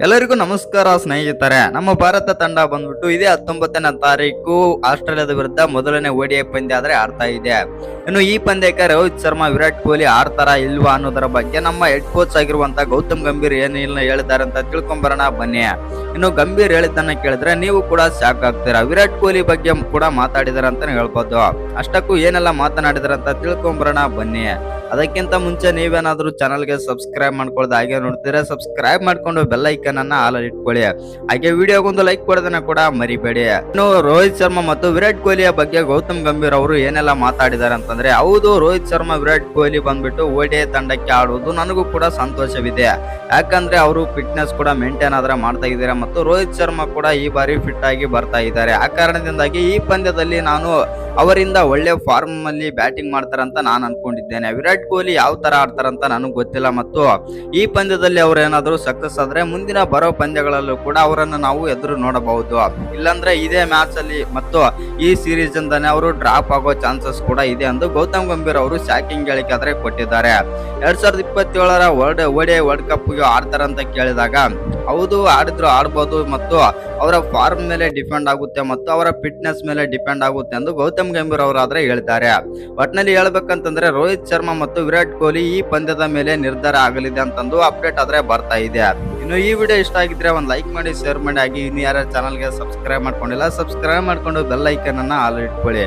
ಎಲ್ಲರಿಗೂ ನಮಸ್ಕಾರ ಸ್ನೇಹಿತರೆ. ನಮ್ಮ ಭಾರತ ತಂಡ ಬಂದ್ಬಿಟ್ಟು ಇದೇ 19ನೇ ತಾರೀಕು ಆಸ್ಟ್ರೇಲಿಯಾದ ವಿರುದ್ಧ ಮೊದಲನೇ ODI ಪಂದ್ಯ ಆದ್ರೆ ಆಡ್ತಾ ಇದೆ. ಇನ್ನು ಈ ಪಂದ್ಯಕ್ಕೆ ರೋಹಿತ್ ಶರ್ಮಾ, ವಿರಾಟ್ ಕೊಹ್ಲಿ ಆಡ್ತಾರಾ ಇಲ್ವಾ ಅನ್ನೋದರ ಬಗ್ಗೆ ನಮ್ಮ ಹೆಡ್ ಕೋಚ್ ಆಗಿರುವಂತ ಗೌತಮ್ ಗಂಭೀರ್ ಏನಿಲ್ಲ ಹೇಳಿದ್ದಾರೆ ಅಂತ ತಿಳ್ಕೊಂಬರೋಣ ಬನ್ನಿ. ಇನ್ನು ಗಂಭೀರ್ ಹೇಳಿದ್ದನ್ನ ಕೇಳಿದ್ರೆ ನೀವು ಕೂಡ ಶಾಕ್ ಆಗ್ತೀರಾ. ವಿರಾಟ್ ಕೊಹ್ಲಿ ಬಗ್ಗೆ ಕೂಡ ಮಾತಾಡಿದಾರೆ ಅಂತಾನೆ ಹೇಳ್ಬೋದು. ಅಷ್ಟಕ್ಕೂ ಏನೆಲ್ಲ ಮಾತನಾಡಿದಾರೆ ಅಂತ ತಿಳ್ಕೊಂಬರೋಣ ಬನ್ನಿ. ಅದಕ್ಕಿಂತ ಮುಂಚೆ ನೀವೇನಾದ್ರೂ ಚಾನಲ್ಗೆ ಸಬ್ಸ್ಕ್ರೈಬ್ ಮಾಡ್ಕೊಳ್ಳೋದು ಹಾಗೆ ನೋಡ್ತೀರಾ, ಸಬ್ಸ್ಕ್ರೈಬ್ ಮಾಡ್ಕೊಂಡು ಬೆಲ್ ಐಕನ್ ಅನ್ನ ಆಲ್ ಇಟ್ಕೊಳ್ಳಿ. ಹಾಗೆ ವಿಡಿಯೋಗೊಂದು ಲೈಕ್ ಕೊಡೋದನ್ನ ಕೂಡ ಮರಿಬೇಡಿ. ಇನ್ನು ರೋಹಿತ್ ಶರ್ಮಾ ಮತ್ತು ವಿರಾಟ್ ಕೊಹ್ಲಿಯ ಬಗ್ಗೆ ಗೌತಮ್ ಗಂಭೀರ್ ಅವರು ಏನೆಲ್ಲ ಮಾತಾಡಿದ್ದಾರೆ ಅಂತಂದ್ರೆ, ಹೌದು, ರೋಹಿತ್ ಶರ್ಮಾ, ವಿರಾಟ್ ಕೊಹ್ಲಿ ಬಂದ್ಬಿಟ್ಟು ODI ತಂಡಕ್ಕೆ ಆಡುವುದು ನನಗೂ ಕೂಡ ಸಂತೋಷವಿದೆ. ಯಾಕಂದ್ರೆ ಅವರು ಫಿಟ್ನೆಸ್ ಕೂಡ ಮೇಂಟೈನ್ ಆದ್ರೆ ಮಾಡ್ತಾ ಇದ್ದಾರೆ ಮತ್ತು ರೋಹಿತ್ ಶರ್ಮಾ ಕೂಡ ಈ ಬಾರಿ ಫಿಟ್ ಆಗಿ ಬರ್ತಾ ಇದ್ದಾರೆ. ಆ ಕಾರಣದಿಂದಾಗಿ ಈ ಪಂದ್ಯದಲ್ಲಿ ನಾನು ಅವರಿಂದ ಒಳ್ಳೆ ಫಾರ್ಮ್ ಅಲ್ಲಿ ಬ್ಯಾಟಿಂಗ್ ಮಾಡ್ತಾರಂತ ನಾನು ಅನ್ಕೊಂಡಿದ್ದೇನೆ. ವಿರಾಟ್ ಕೊಹ್ಲಿ ಯಾವ ತರ ಆಡ್ತಾರಂತ ನನಗೆ ಗೊತ್ತಿಲ್ಲ ಮತ್ತು ಈ ಪಂದ್ಯದಲ್ಲಿ ಅವ್ರು ಏನಾದ್ರು ಸಕ್ಸಸ್ ಆದ್ರೆ ಮುಂದಿನ ಬರೋ ಪಂದ್ಯಗಳಲ್ಲೂ ಕೂಡ ಅವರನ್ನು ನಾವು ಎದುರು ನೋಡಬಹುದು. ಇಲ್ಲಾಂದ್ರೆ ಇದೇ ಮ್ಯಾಚ್ ಅಲ್ಲಿ ಮತ್ತು ಈ ಸೀರೀಸ್ ಇಂದಾನೆ ಅವರು ಡ್ರಾಪ್ ಆಗೋ ಚಾನ್ಸಸ್ ಕೂಡ ಇದೆ ಎಂದು ಗೌತಮ್ ಗಂಭೀರ್ ಅವರು ಶಾಕಿಂಗ್ ಹೇಳಿಕೆ ಆದ್ರೆ ಕೊಟ್ಟಿದ್ದಾರೆ. 2027ರ ODI ವರ್ಲ್ಡ್ ಕಪ್ ಆಡ್ತಾರಂತ ಕೇಳಿದಾಗ, ಹೌದು, ಆಡ್ಬೋದು ಮತ್ತು ಅವರ ಫಾರ್ಮ್ ಮೇಲೆ ಡಿಪೆಂಡ್ ಆಗುತ್ತೆ ಮತ್ತು ಅವರ ಫಿಟ್ನೆಸ್ ಮೇಲೆ ಡಿಪೆಂಡ್ ಆಗುತ್ತೆ ಎಂದು ಗೌತಮ್ ಗಂಭೀರ್ ಅವರಾದ್ರೆ ಹೇಳ್ತಾರೆ. ಒಟ್ನಲ್ಲಿ ಹೇಳ್ಬೇಕಂತಂದ್ರೆ ರೋಹಿತ್ ಶರ್ಮಾ ಮತ್ತು ವಿರಾಟ್ ಕೊಹ್ಲಿ ಈ ಪಂದ್ಯದ ಮೇಲೆ ನಿರ್ಧಾರ ಆಗಲಿದೆ ಅಂತಂದು ಅಪ್ಡೇಟ್ ಆದ್ರೆ ಬರ್ತಾ ಇದೆ. ಇನ್ನು ಈ ವಿಡಿಯೋ ಇಷ್ಟ ಆಗಿದ್ರೆ ಒಂದು ಲೈಕ್ ಮಾಡಿ, ಶೇರ್ ಮಾಡಿ. ಹಾಗೆ ಇನ್ನು ಯಾರ ಚಾನಲ್ಗೆ ಸಬ್ಸ್ಕ್ರೈಬ್ ಮಾಡ್ಕೊಂಡಿಲ್ಲ, ಸಬ್ಸ್ಕ್ರೈಬ್ ಮಾಡ್ಕೊಂಡು ಬೆಲ್ ಐಕನ್ ಅನ್ನ ಆಲ್ ಇಟ್ಕೊಳ್ಳಿ.